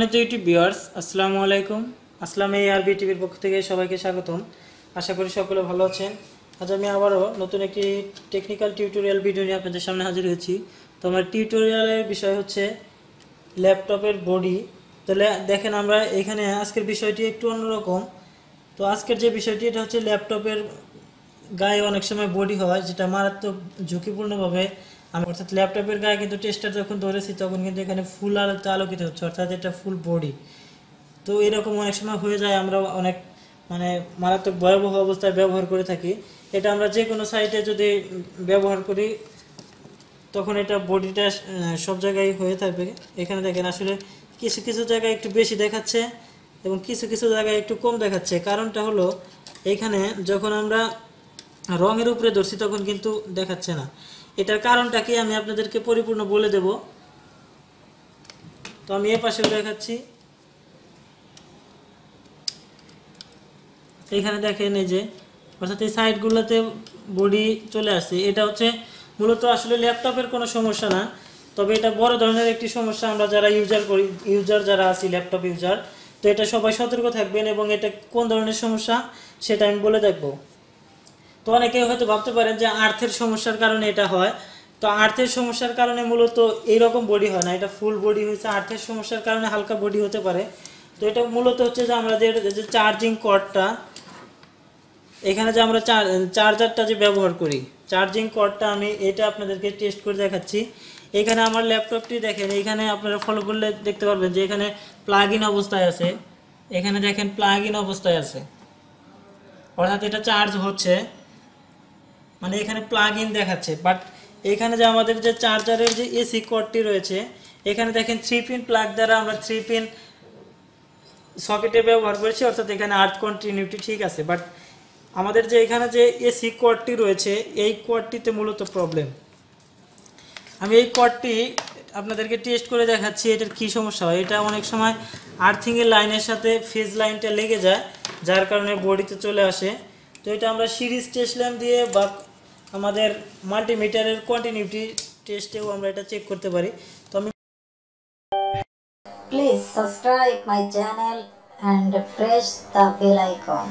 সম্মানিত YouTube viewers, আসসালামু আলাইকুম। আসলাম আরবি টিভির পক্ষ থেকে সবাইকে স্বাগতম। আশা করি সকলে ভালো আছেন। আজ আমি আবারও নতুন একটি টেকনিক্যাল টিউটোরিয়াল ভিডিও নিয়ে আপনাদের সামনে হাজির হয়েছি। তো আমার টিউটোরিয়ালের বিষয় হচ্ছে ল্যাপটপের বডি। তাহলে দেখেন, আমরা এখানে আজকের বিষয়টি একটু অন্যরকম। তো আজকের যে বিষয়টি, এটা হচ্ছে ল্যাপটপের গায়ে অনেক সময় বডি হয়, যেটা মারাত্মক ঝুঁকিপূর্ণভাবে অর্থাৎ ল্যাপটপের গায়ে কিন্তু টেস্টার যখন ধরেছি তখন কিন্তু এখানে ফুল আলোতে আলোকিত হচ্ছে, অর্থাৎ এটা ফুল বডি। তো এরকম অনেক সময় হয়ে যায়, আমরা অনেক মারাত্মক ভয়াবহ অবস্থায় ব্যবহার করে থাকি। এটা আমরা যে কোনো সাইটে যদি ব্যবহার করি তখন এটা বডিটা সব জায়গায় হয়ে থাকবে। এখানে দেখেন আসলে কিছু কিছু জায়গায় একটু বেশি দেখাচ্ছে এবং কিছু কিছু জায়গায় একটু কম দেখাচ্ছে। কারণটা হলো এইখানে যখন আমরা রঙের উপরে ধরছি তখন কিন্তু দেখাচ্ছে না। এটার কারণটা কি আমি আপনাদেরকে পরিপূর্ণ বলে দেব। তো আমি এ পাশেও দেখাচ্ছি। এখানে দেখেন এই যে অর্থাৎ এই সাইডগুলোতে বডি চলে আসছে। এটা হচ্ছে মূলত আসলে ল্যাপটপের কোনো সমস্যা না, তবে এটা বড় ধরনের একটি সমস্যা। আমরা যারা ইউজার যারা আছি, ল্যাপটপ ইউজার, তো এটা সবাই সতর্ক থাকবেন এবং এটা কোন ধরনের সমস্যা সেটা আমি বলে দেখব। তো অনেকে হয়তো ভাবতে পারেন যে আর্থের সমস্যার কারণে এটা হয়। তো আর্থের সমস্যার কারণে মূলত এইরকম বডি হয় না, এটা ফুল বডি হয়েছে। আর্থের সমস্যার কারণে হালকা বডি হতে পারে। তো এটা মূলত হচ্ছে যে আমাদের যে চার্জিং কর্ডটা, এখানে যে আমরা চার্জারটা যে ব্যবহার করি, চার্জিং কর্ডটা আমি এটা আপনাদেরকে টেস্ট করে দেখাচ্ছি। এখানে আমার ল্যাপটপটি দেখেন, এখানে আপনারা ফলো করলে দেখতে পারবেন যে এখানে প্লাগ ইন অবস্থায় আছে। এখানে দেখেন প্লাগ ইন অবস্থায় আছে, অর্থাৎ এটা চার্জ হচ্ছে, এখানে প্লাগ ইন দেখাচ্ছে। বাট এখানে যে আমাদের যে চার্জারের যে এসি কর্ডটি রয়েছে, এখানে দেখেন 3 পিন প্লাগ দ্বারা আমরা 3 পিন সকেটে ব্যবহার করেছি, অর্থাৎ এখানে আর্থ কন্টিনিউটি ঠিক আছে। বাট আমাদের যে এখানে যে এসি কর্ডটি রয়েছে, এই কর্ডটিতে মূলত প্রবলেম। আমি এই কর্ডটি আপনাদেরকে টেস্ট করে দেখাচ্ছি এটার কী সমস্যা হয়। এটা অনেক সময় আর্থিংয়ের লাইনের সাথে ফেজ লাইনটা লেগে যায়, যার কারণে বডিতে চলে আসে। তো এটা আমরা সিরিজ টেস্ট ল্যাম্প দিয়ে বা আমাদের মাল্টিমিটারের কন্টিনিউটি টেস্টেও আমরা এটা চেক করতে পারি। তো আমি Please subscribe my channel and press the bell icon.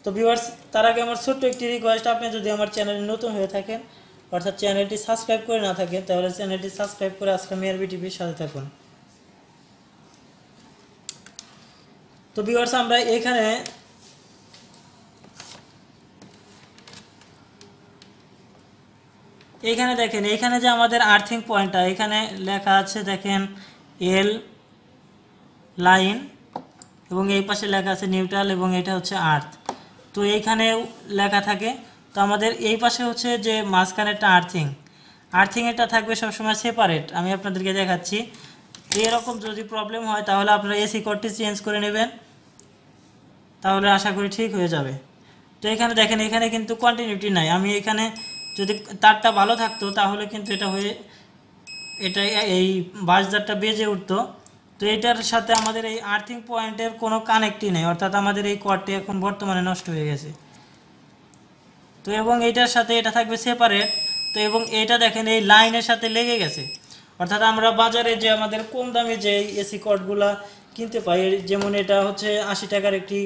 তো ভিউয়ার্স, তার আগে আমার ছোট্ট একটি রিকোয়েস্ট, আপনি যদি আমার চ্যানেলে নতুন হয়ে থাকেন, অর্থাৎ চ্যানেলটি সাবস্ক্রাইব করে না থাকেন, তাহলে চ্যানেলটি সাবস্ক্রাইব করে আসলাম আরবি টিভির সাথে থাকুন। তো ভিউয়ার্স, আমরা এখানে দেখেন, এখানে যে আমাদের আর্থিং পয়েন্টটা এখানে লেখা আছে, দেখেন এল লাইন, এবং এই পাশে লেখা আছে নিউট্রাল, এবং এটা হচ্ছে আর্থ। তো এইখানেও লেখা থাকে। তো আমাদের এই পাশে হচ্ছে যে মাঝখানে একটা আর্থিংয়েরটা থাকবে সবসময় সেপারেট। আমি আপনাদেরকে দেখাচ্ছি। এরকম যদি প্রবলেম হয় তাহলে আপনারা এসি কোডটি চেঞ্জ করে নেবেন, তাহলে আশা করি ঠিক হয়ে যাবে। তো এখানে দেখেন, এখানে কিন্তু কন্টিনিউটি নাই। আমি এখানে যদি তারটা ভালো থাকতো তাহলে কিন্তু এটা এই বাসদারটা বেজে উঠতো। তো এটার সাথে আমাদের এই আর্থিং পয়েন্টের কোনো কানেক্টই নেই, অর্থাৎ আমাদের এই কর্ডটি এখন বর্তমানে নষ্ট হয়ে গেছে। তো এবং এইটার সাথে এটা থাকবে সেপারেট। তো এবং এটা দেখেন এই লাইনের সাথে লেগে গেছে, অর্থাৎ আমরা বাজারে যে আমাদের কম দামে যে এসি কর্ডগুলা কিনতে পাই, যেমন এটা হচ্ছে 80 টাকার একটি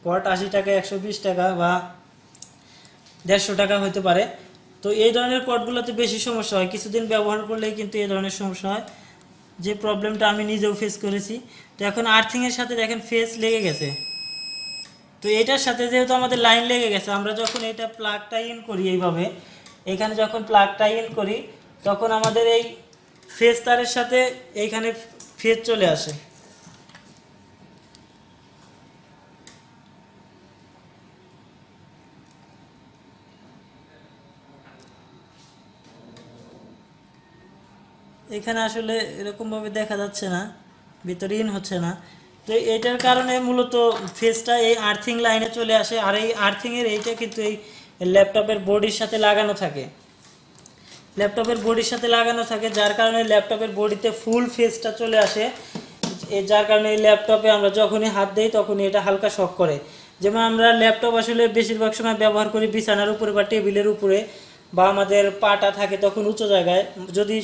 কর্ড, 80 টাকা, 120 টাকা বা 150 টাকা হতে পারে। তো এই ধরনের কর্ডগুলোতে বেশি সমস্যা হয়, কিছুদিন ব্যবহার করলেই কিন্তু এই ধরনের সমস্যা হয়, যে প্রবলেমটা আমি নিজেও ফেস করেছি। তো এখন আর্থিংয়ের সাথে দেখেন ফেস লেগে গেছে। তো এটার সাথে যেহেতু আমাদের লাইন লেগে গেছে, আমরা যখন এটা প্লাগটা ইন করি এইভাবে, এখানে যখন প্লাগটা ইন করি তখন আমাদের এই ফেজ তারের সাথে এইখানে ফেজ চলে আসে। এখানে আসলে এরকমভাবে দেখা যাচ্ছে না, ভিতরে ইন হচ্ছে না। তো এটার কারণে মূলত ফেজটা এই আর্থিং লাইনে চলে আসে। আর এই আর্থিংয়ের এইটা কিন্তু এই ল্যাপটপের বডির সাথে লাগানো থাকে, যার কারণে ল্যাপটপের বডিতে ফুল ফেজটা চলে আসে। যার কারণে এই ল্যাপটপে আমরা যখনই হাত দিই তখনই এটা হালকা শক করে। যেমন আমরা ল্যাপটপ আসলে বেশিরভাগ সময় ব্যবহার করি বিছানার উপরে বা টেবিলের উপরে, বা আমাদের পাটা থাকে তখন উঁচু জায়গায়। যদি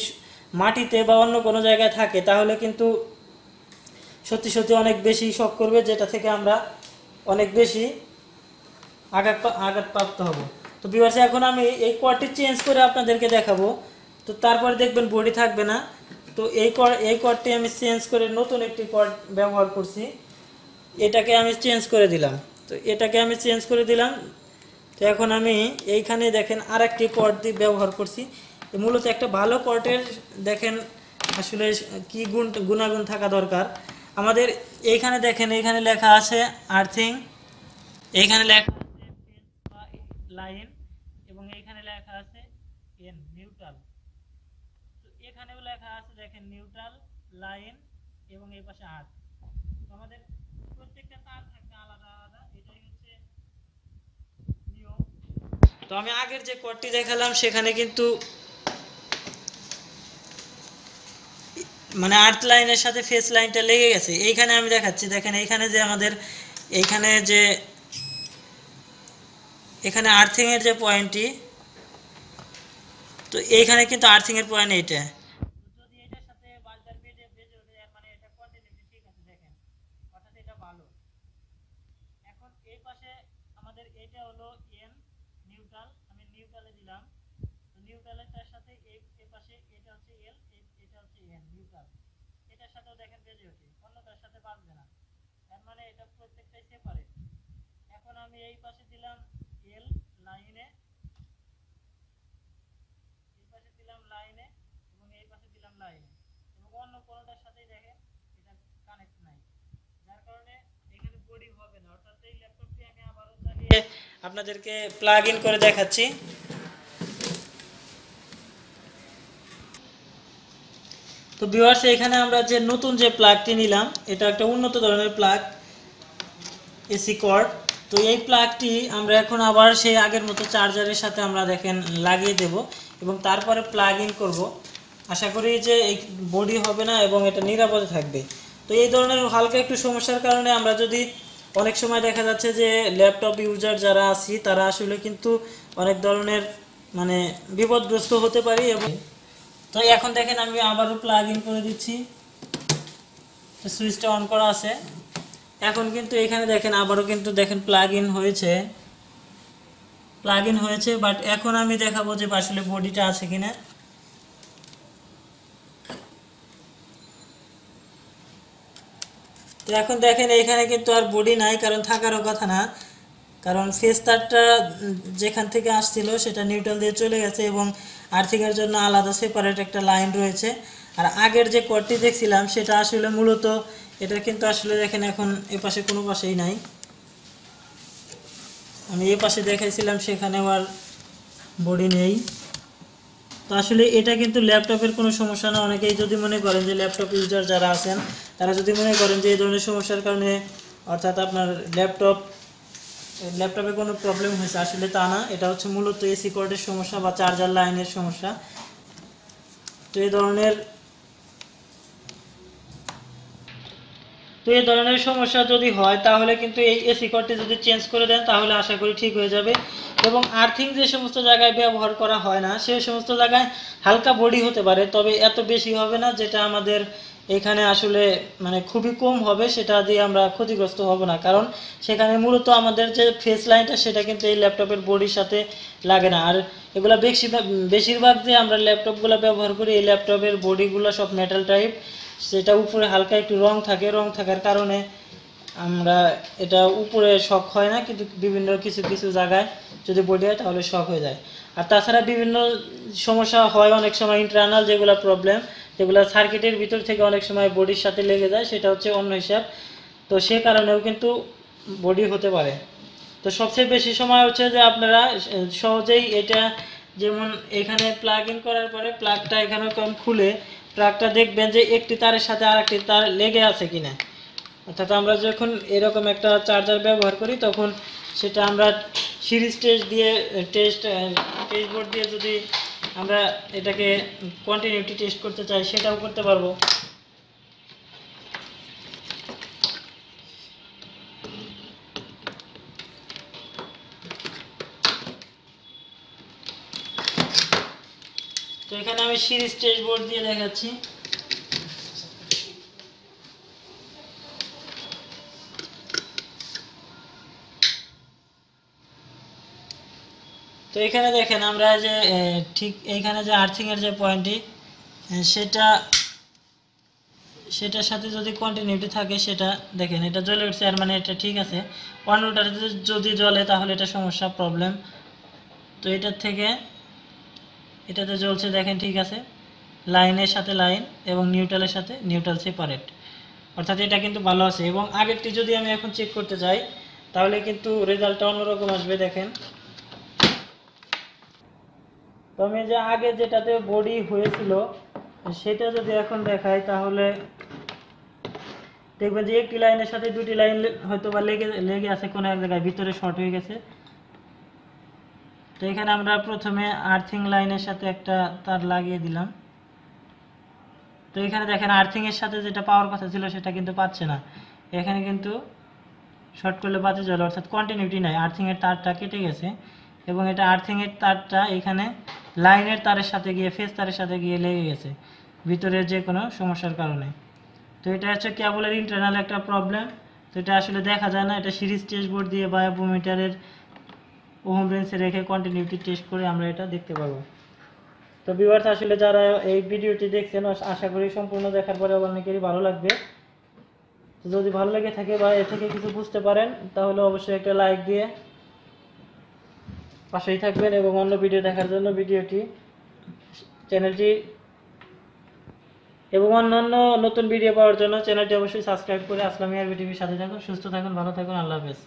মাটিতে বা অন্য কোনো জায়গায় থাকে তাহলে কিন্তু সত্যি সত্যি অনেক বেশি শক করবে, যেটা থেকে আমরা অনেক বেশি আঘাতপ্রাপ্ত হব। তো ভিউয়ার্স, এখন আমি এই কর্ডটি চেঞ্জ করে আপনাদেরকে দেখাবো। তো তারপরে দেখবেন বডি থাকবে না। তো এই কর্ডটি আমি চেঞ্জ করে নতুন একটি কর্ড ব্যবহার করছি। এটাকে আমি চেঞ্জ করে দিলাম। তো এখন আমি এইখানে দেখেন আরেকটি কর্ড দিয়ে ব্যবহার করছি। মূলত একটা ভালো কর্ডের দেখেন আসলে কি গুণাগুণ থাকা দরকার আমাদের। এইখানে দেখেন, এইখানে লেখা আছে আর্থিং, এইখানে লেখা লাইন, এবং এইখানে লেখা আছে এন নিউট্রাল। তো এখানেও লেখা আছে দেখেন নিউট্রাল, লাইন এবং এই পাশে আর্থ। আমাদের প্রত্যেকটা তার থাকবে আলাদা আলাদা, এটাই হচ্ছে নিয়ম। তো আমি আগের যে কোডটি দেখালাম সেখানে কিন্তু মানে আর্থ লাইনের সাথে ফেস লাইনটা লেগে গেছে। এইখানে আমি দেখাচ্ছি, দেখেন এইখানে যে আমাদের এখানে আর্থিং এর যে পয়েন্টটি, তো এইখানে কিন্তু আর্থিং এর পয়েন্ট এইটা। যদি এটার সাথে বাজার বেজে ওঠে মানে এটা কন্টিনিউটি ঠিক আছে, দেখেন অর্থাৎ এটা ভালো। এখন এই পাশে আমাদের এটা হলো এন নিউট্রাল, আমি নিউট্রালে দিলাম। তো নিউট্রালের তার সাথে এই পাশে এটা হচ্ছে এল, এটা হচ্ছে এন নিউট্রাল। এটার সাথেও দেখেন বেজে ওঠে, অন্যটার সাথে বাজবে না, তার মানে এটা প্রত্যেকটাই সেপারেট। এখন আমি এই পাশে দিলাম এল লাইনে, এই পাশে দিলাম লাইনে এবং এই পাশে দিলাম লাইনে, এবং অন্য কোনোটার সাথেই দেখেন এটা কানেক্ট নাই, যার কারণে এখানে বডি হবে না। অর্থাৎ এই ল্যাপটপটি আমি আবারও চালিয়ে আপনাদেরকে প্লাগ ইন করে দেখাচ্ছি। তো ভিউয়ার্স, এখানে আমরা যে নতুন যে প্লাগটি নিলাম এটা একটা উন্নত ধরনের প্লাগ, এসি কর্ড। তো এই প্লাগটি আমরা এখন আবার সেই আগের মতো চার্জারের সাথে আমরা দেখেন লাগিয়ে দেব এবং তারপরে প্লাগ ইন করবো। আশা করি যে এই বডি হবে না এবং এটা নিরাপদে থাকবে। তো এই ধরনের হালকা একটু সমস্যার কারণে আমরা যদি অনেক সময় দেখা যাচ্ছে যে ল্যাপটপ ইউজার যারা আছি তারা আসলে কিন্তু অনেক ধরনের মানে বিপদগ্রস্ত হতে পারি। এবং তো এখন দেখেন আমি আবারও প্লাগ ইন করে দিচ্ছি, সুইচটা অন করা আছে। এখন কিন্তু এখানে দেখেন আবারও কিন্তু দেখেন প্লাগ ইন হয়েছে, বাট এখন আমি দেখাবো যে আসলে বডিটা আছে কিনা। তো এখন দেখেন এখানে কিন্তু আর বডি নাই, কারণ থাকারও কথা না, কারণ ফেস তারটা যেখান থেকে আসছিল সেটা নিউট্রাল দিয়ে চলে গেছে এবং আর্থিংয়ের জন্য আলাদা সেপারেট একটা লাইন রয়েছে। আর আগের যে কর্ডটি দেখছিলাম সেটা আসলে মূলত এটা কিন্তু আসলে দেখেন এখন এপাশে কোনো পাশেই নাই। আমি এ পাশে দেখাইছিলাম সেখানেও আর বডি নেই। তো আসলে এটা কিন্তু ল্যাপটপের কোনো সমস্যা না। অনেকেই যদি মনে করেন যে ল্যাপটপ ইউজার যারা আছেন তারা যদি মনে করেন যে এই ধরনের সমস্যার কারণে অর্থাৎ আপনার ল্যাপটপে কোনো প্রবলেম হয়েছে, আসলে তা না। এটা হচ্ছে মূলত এসি কর্ডের সমস্যা বা চার্জার লাইনের সমস্যা। তো এই ধরনের সমস্যা যদি হয় তাহলে কিন্তু এই এসি কর্ডটি যদি চেঞ্জ করে দেন তাহলে আশা করি ঠিক হয়ে যাবে। এবং আর্থিং যে সমস্ত জায়গায় ব্যবহার করা হয় না সেই সমস্ত জায়গায় হালকা বডি হতে পারে, তবে এত বেশি হবে না যেটা আমাদের এখানে আসলে মানে খুবই কম হবে, সেটা দিয়ে আমরা ক্ষতিগ্রস্ত হব না। কারণ সেখানে মূলত আমাদের যে ফেস লাইনটা সেটা কিন্তু এই ল্যাপটপের বডির সাথে লাগে না। আর এগুলা বেশিরভাগ যে আমরা ল্যাপটপগুলো ব্যবহার করি এই ল্যাপটপের বডিগুলো সব মেটাল টাইপ, সেটা উপরে হালকা একটু রং থাকার কারণে আমরা এটা উপরে শক হয় না, কিন্তু বিভিন্ন কিছু জায়গায় যদি বডি হয় তাহলে শক হয়ে যায়। আর তাছাড়া বিভিন্ন সমস্যা হয় অনেক সময় ইন্টারনাল যেগুলো প্রবলেম, যেগুলো সার্কিটের ভিতর থেকে অনেক সময় বডির সাথে লেগে যায়, সেটা হচ্ছে অন্য হিসাব। তো সে কারণেও কিন্তু বডি হতে পারে। তো সবচেয়ে বেশি সময় হচ্ছে যে আপনারা সহজেই এটা যেমন এখানে প্লাগ ইন করার পরে প্লাগটা এখানে কম খুলে প্লাগটা দেখবেন যে একটি তারের সাথে আরেকটি তার লেগে আছে কিনা। অর্থাৎ আমরা যখন এরকম একটা চার্জার ব্যবহার করি তখন সেটা আমরা সিরিজ টেস্ট বোর্ড দিয়ে যদি আমরা এটাকে কন্টিনিউটি টেস্ট করতে চাই সেটাও করতে পারবো। তো তো এখানে আমি সিরিজ টেস্ট বোর্ড দিয়ে দেখাচ্ছি। তো এখানে দেখেন আমরা যে ঠিক এইখানে যে আর্থিং এর যে পয়েন্টটি সেটার সাথে যদি কন্টিনিউটি থাকে সেটা দেখেন এটা জ্বলে উঠছে, আর মানে এটা ঠিক আছে। অন্যটার যদি জ্বলে তাহলে এটা সমস্যা, প্রবলেম। তো এটার থেকে এটাতে জ্বলছে দেখেন, ঠিক আছে। লাইনের সাথে লাইন এবং নিউট্রালের সাথে নিউট্রাল সেপারেট, অর্থাৎ এটা কিন্তু ভালো আছে। এবং আগেরটি যদি আমি এখন চেক করতে যাই তাহলে কিন্তু রেজাল্টটা অন্যরকম আসবে। দেখেন, তো আমি যে আগে যেটাতে বডি হয়েছিল সেটা যদি এখন দেখাই তাহলে দেখবেন যে একটি লাইনের সাথে দুটি লাইন হয়তো বা লেগে আছে কোনো এক জায়গায়, ভিতরে শর্ট হয়ে গেছে। তো এখানে আমরা প্রথমে আর্থিং লাইনের সাথে একটা তার লাগিয়ে দিলাম। তো এখানে দেখেন আর্থিং এর সাথে যেটা পাওয়ার কথা ছিল সেটা কিন্তু পাচ্ছে না। এখানে কিন্তু শর্ট করলে বাতি জ্বলে, অর্থাৎ কন্টিনিউটি নাই, আর্থিং এর তারটা কেটে গেছে। এবং এটা আর্থিং এর তারটা এখানে লাইনের তারের সাথে গিয়ে, ফেজ তারের সাথে গিয়ে লেগে গেছে ভিতরের যে কোনো সমস্যার কারণে। তো এটা হচ্ছে কেবলের ইন্টারনাল একটা প্রবলেম। তো এটা আসলে দেখা যায় না, এটা সিরিজ টেস্ট বোর্ড দিয়ে বা অ্যামোমিটারের ওহম রেঞ্জে রেখে কন্টিনিউটি টেস্ট করে আমরা এটা দেখতে পারবো। তো ভিউয়ার্স, আসলে যারা এই ভিডিওটি দেখছেন আশা করি সম্পূর্ণ দেখার পরে অনেকেরই ভালো লাগবে। তো যদি ভালো লেগে থাকে বা এ থেকে কিছু বুঝতে পারেন তাহলে অবশ্যই একটা লাইক দিয়ে পাশেই থাকবেন, এবং অন্য ভিডিও দেখার জন্য চ্যানেলটি এবং অন্যান্য নতুন ভিডিও পাওয়ার জন্য চ্যানেলটি অবশ্যই সাবস্ক্রাইব করে আসলামিয়া টিভির সাথে থাকুন। সুস্থ থাকুন, ভালো থাকুন, আল্লাহ হাফেজ।